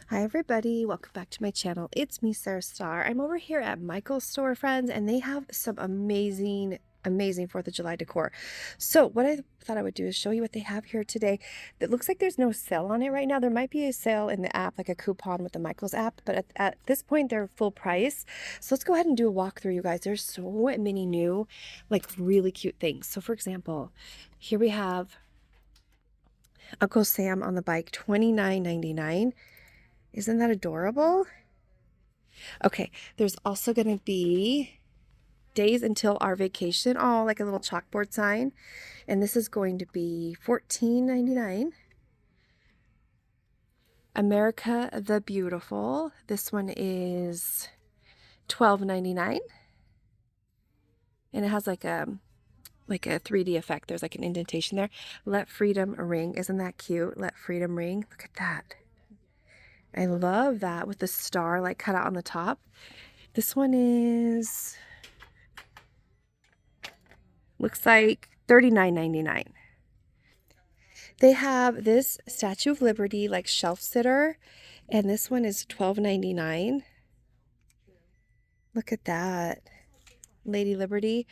Hi everybody, welcome back to my channel. It's me, MESARASTARR. I'm over here at Michael's store, friends, and they have some amazing 4th of July decor. So what I thought I would do is show you what they have here today. It looks like there's no sale on it right now. There might be a sale in the app, like a coupon with the Michael's app, but at this point they're full price. So let's go ahead and do a walkthrough, you guys. There's so many new, like really cute things. So for example, here we have Uncle Sam on the bike, $29.99. Isn't that adorable? Okay, there's also going to be days until our vacation. Oh, like a little chalkboard sign. And this is going to be $14.99. America the Beautiful. This one is $12.99. And it has like a 3D effect. There's like an indentation there. Let Freedom Ring. Isn't that cute? Let Freedom Ring. Look at that. I love that with the star like cut out on the top. This one is, looks like $39.99. They have this Statue of Liberty like shelf sitter, and this one is $12.99. Look at that. Lady Liberty.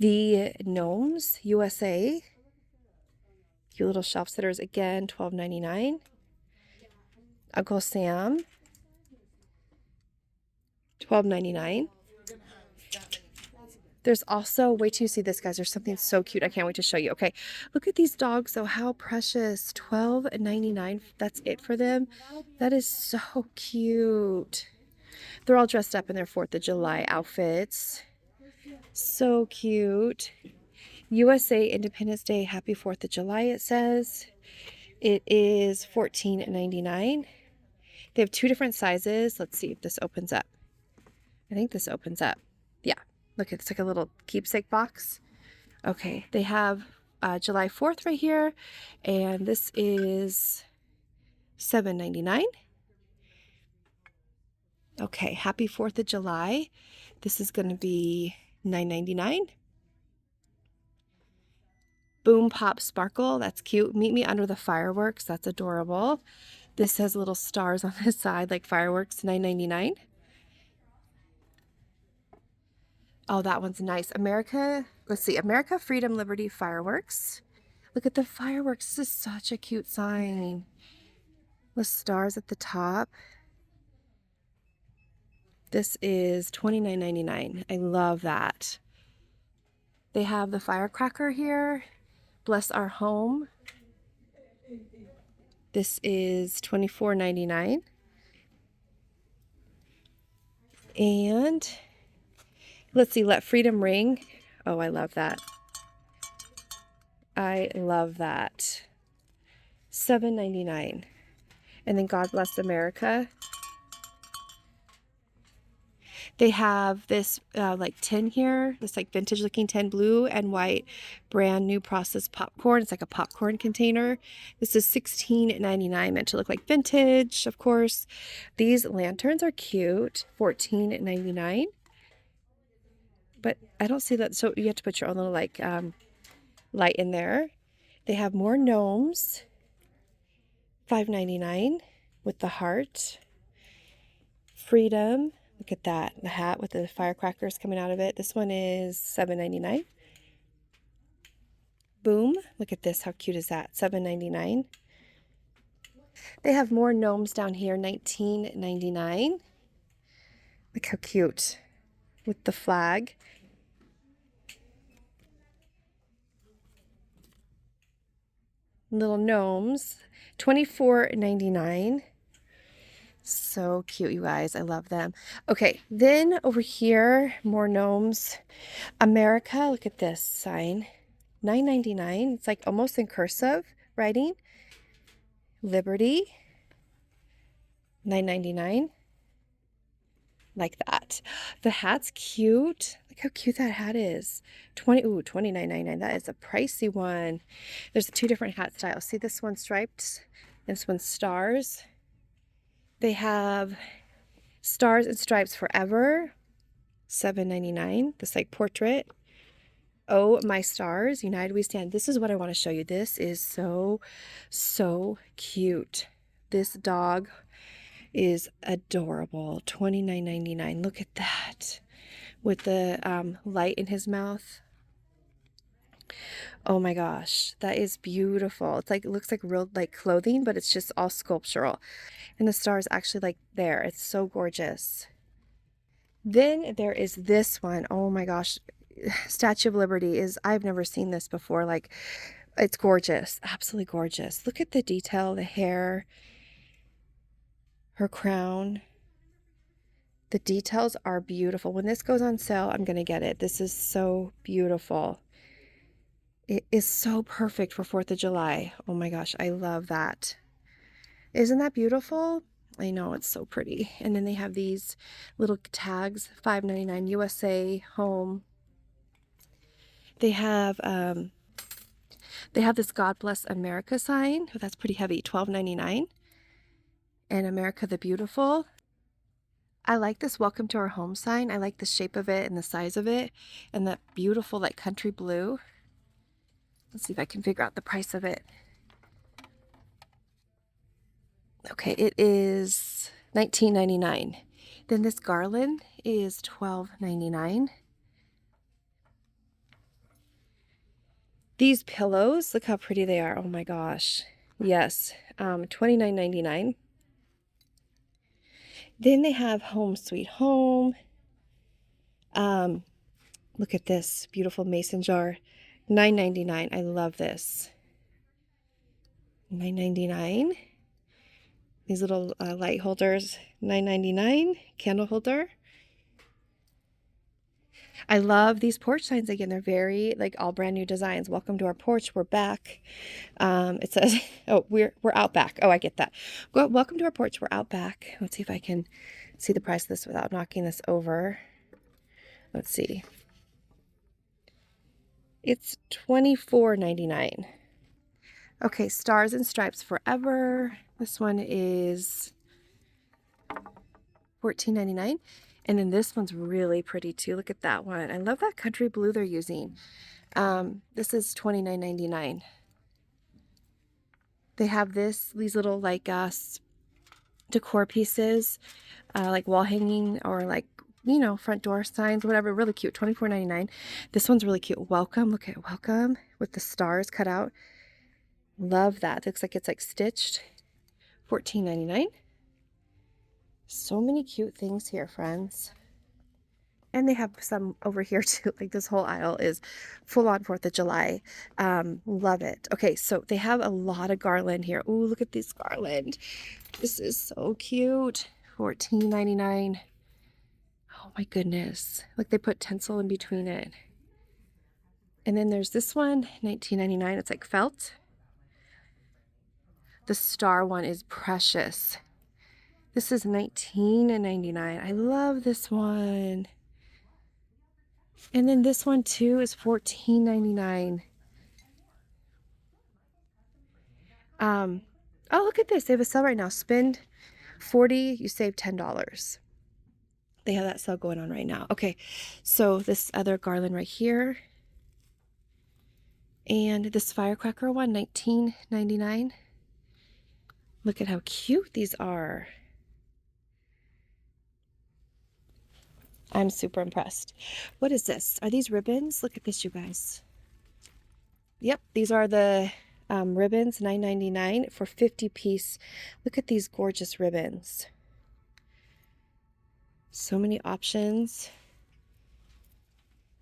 The Gnomes USA. Cute little shelf sitters again, $12.99. Uncle Sam, $12.99. There's also, wait till you see this, guys. There's something so cute. I can't wait to show you. Okay, look at these dogs. So how precious. $12.99. That's it for them. That is so cute. They're all dressed up in their 4th of July outfits. So cute. USA Independence Day. Happy 4th of July, it says. It is $14.99. They have 2 different sizes. Let's see if this opens up. I think this opens up. Yeah. Look, it's like a little keepsake box. Okay, they have July 4th right here, and this is $7.99. Okay, happy 4th of July. This is going to be $9.99. Boom Pop Sparkle, that's cute. Meet me under the fireworks, that's adorable. This has little stars on the side like fireworks, $9.99. Oh, that one's nice. America, let's see, America, Freedom, Liberty, Fireworks. Look at the fireworks. This is such a cute sign with stars at the top. This is $29.99. I love that. They have the firecracker here. Bless Our Home. This is $24.99. And let's see, Let Freedom Ring. Oh, I love that. I love that. $7.99. And then God Bless America. They have this like tin here, this like vintage looking tin, blue and white, brand new processed popcorn. It's like a popcorn container. This is $16.99, meant to look like vintage, of course. These lanterns are cute, $14.99. But I don't see that, so you have to put your own little like light in there. They have more gnomes, $5.99 with the heart. Freedom. Look at that, the hat with the firecrackers coming out of it. This one is $7.99. Boom, look at this, how cute is that? $7.99. They have more gnomes down here, $19.99. Look how cute with the flag. Little gnomes, $24.99. So cute, you guys. I love them. Okay, then over here, more gnomes. America, look at this sign. $9.99. It's like almost in cursive writing. Liberty, $9.99. Like that. The hat's cute. Look how cute that hat is. $29.99. That is a pricey one. There's 2 different hat styles. See, this one's striped. This one's stars. They have Stars and Stripes Forever, $7.99. This like portrait. Oh My Stars, United We Stand. This is what I want to show you. This is so cute. This dog is adorable. $29.99. Look at that. With the light in his mouth. Oh my gosh, that is beautiful. It's like, it looks like real like clothing, but it's just all sculptural. And the star is actually like there. It's so gorgeous. Then there is this one. Oh my gosh. Statue of Liberty is, I've never seen this before. Like, it's gorgeous. Absolutely gorgeous. Look at the detail, the hair, her crown. The details are beautiful. When this goes on sale, I'm going to get it. This is so beautiful. It is so perfect for 4th of July. Oh my gosh, I love that. Isn't that beautiful? I know, it's so pretty. And then they have these little tags, $5.99 USA home. They have this God Bless America sign. Oh, that's pretty heavy, $12.99. And America the Beautiful. I like this Welcome to Our Home sign. I like the shape of it and the size of it and that beautiful like country blue. Let's see if I can figure out the price of it. Okay, it is $19.99. Then this garland is $12.99. These pillows, look how pretty they are. Oh my gosh. Yes, $29.99. Then they have Home Sweet Home. Look at this beautiful mason jar, $9.99. I love this. $9.99. These little light holders, $9.99. Candle holder. I love these porch signs again. They're very like all brand new designs. Welcome to our porch. We're back. It says, oh, we're out back. Oh, I get that. Welcome to our porch. We're out back. Let's see if I can see the price of this without knocking this over. Let's see. It's $24.99. Okay, Stars and Stripes Forever. This one is $14.99. And then this one's really pretty too. Look at that one. I love that country blue they're using. This is $29.99. They have these little like decor pieces, like wall hanging or like, you know, front door signs, whatever. Really cute. $24.99. This one's really cute. Welcome. Look at welcome with the stars cut out. Love that. It looks like it's like stitched. $14.99. So many cute things here, friends. And they have some over here too. Like this whole aisle is full on 4th of July. Love it. Okay, so they have a lot of garland here. Ooh, look at this garland. This is so cute. $14.99. Oh my goodness. Like they put tinsel in between it. And then there's this one, $19.99. It's like felt. The star one is precious. This is $19.99. I love this one. And then this one too is $14.99. Oh, look at this. They have a sale right now. Spend $40, you save $10. They have that sale going on right now. Okay, so this other garland right here. And this firecracker one, $19.99. Look at how cute these are. I'm super impressed. What is this? Are these ribbons? Look at this, you guys. Yep, these are the ribbons, $9.99 for 50-piece. Look at these gorgeous ribbons. So many options.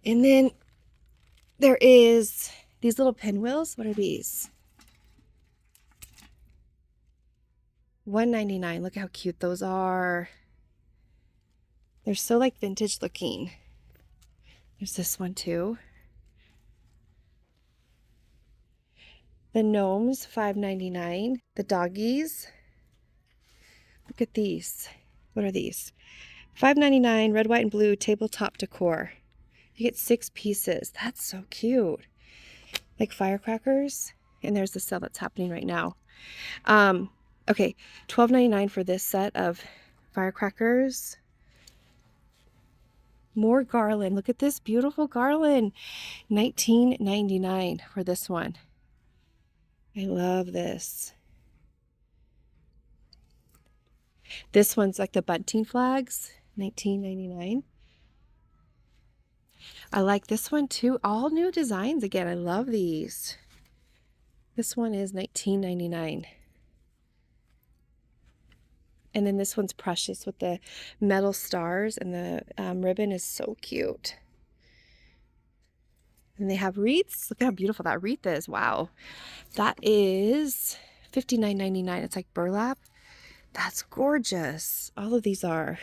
And then there is these little pinwheels. What are these? $1.99. Look how cute those are. They're so like vintage looking. There's this one too. The gnomes, $5.99. The doggies. Look at these. What are these? $5.99, red, white, and blue tabletop decor. You get 6 pieces. That's so cute. Like firecrackers. And there's the sale that's happening right now. Okay, $12.99 for this set of firecrackers. More garland. Look at this beautiful garland. $19.99 for this one. I love this. This one's like the bunting flags, $19.99. I like this one too. All new designs again. I love these. This one is $19.99. And then this one's precious with the metal stars, and the ribbon is so cute. And they have wreaths. Look at how beautiful that wreath is. Wow. That is $59.99. It's like burlap. That's gorgeous. All of these are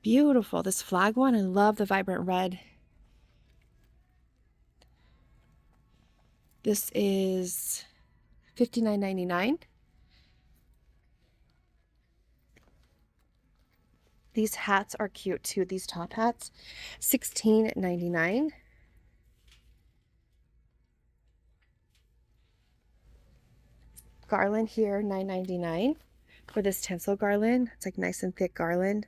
beautiful. This flag one, I love the vibrant red. This is $59.99. These hats are cute too. These top hats, $16.99. Garland here, $9.99 for this tinsel garland. It's like nice and thick garland.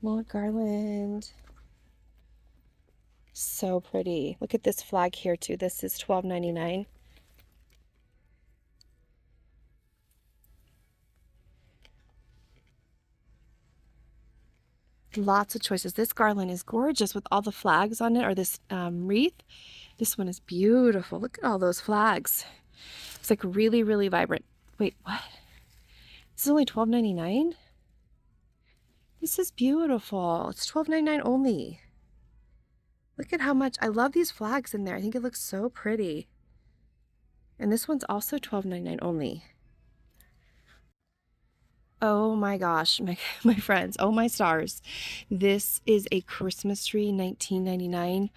More garland. So pretty. Look at this flag here too. This is $12.99. Lots of choices. This garland is gorgeous with all the flags on it, or this wreath. This one is beautiful. Look at all those flags. It's like really, really vibrant. Wait, what? This is only $12.99? This is beautiful. It's $12.99 only. Look at how much. I love these flags in there. I think it looks so pretty. And this one's also $12.99 only. Oh my gosh, my friends, oh my stars. This is a Christmas tree, $19.99.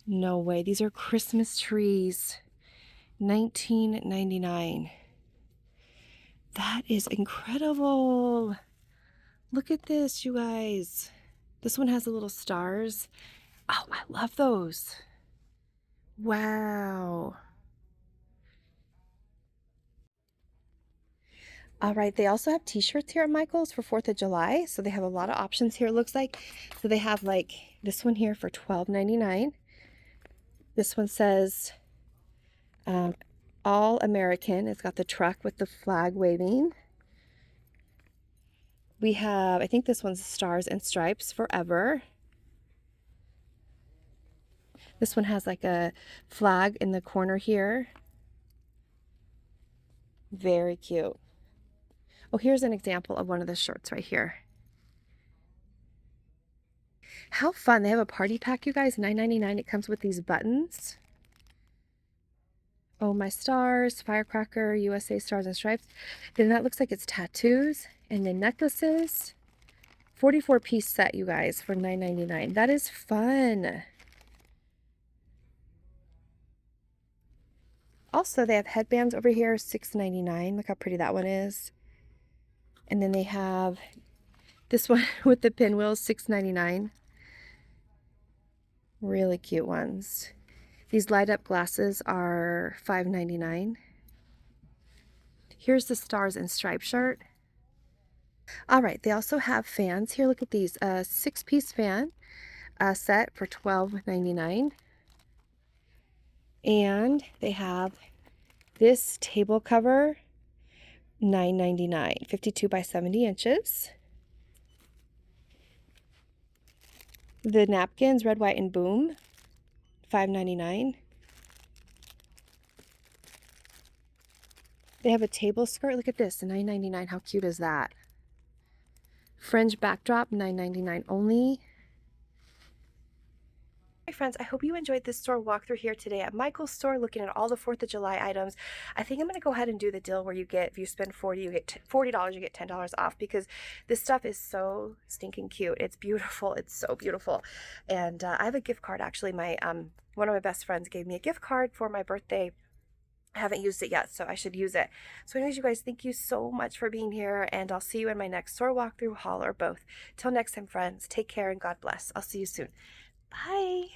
No way, these are Christmas trees, $19.99. That is incredible. Look at this, you guys. This one has the little stars. Oh, I love those. Wow. All right, they also have t-shirts here at Michael's for 4th of July. So they have a lot of options here, it looks like. So they have like this one here for $12.99. This one says All American. It's got the truck with the flag waving. We have, I think this one's Stars and Stripes Forever. This one has like a flag in the corner here. Very cute. Oh, here's an example of one of the shirts right here. How fun. They have a party pack, you guys, $9.99. It comes with these buttons. Oh My Stars, Firecracker, USA Stars and Stripes. Then that looks like it's tattoos and then necklaces. 44-piece set, you guys, for $9.99. That is fun. Also, they have headbands over here, $6.99. Look how pretty that one is. And then they have this one with the pinwheels, $6.99. Really cute ones. These light up glasses are $5.99. Here's the Stars and Stripes shirt. All right, they also have fans here. Look at these, 6-piece fan set for $12.99. And they have this table cover, $9.99, 52 by 70 inches. The napkins, red, white, and boom, $5.99. They have a table skirt. Look at this, $9.99. How cute is that? Fringe backdrop, $9.99 only. Hi friends, I hope you enjoyed this store walkthrough here today at Michael's store, looking at all the 4th of July items. I think I'm going to go ahead and do the deal where you get, if you spend $40, you get $40, you get $10 off, because this stuff is so stinking cute. It's beautiful. It's so beautiful. And I have a gift card, actually. My one of my best friends gave me a gift card for my birthday. I haven't used it yet, so I should use it. So anyways, you guys, thank you so much for being here, and I'll see you in my next store walkthrough, haul, or both. Till next time, friends, take care and God bless. I'll see you soon. Bye.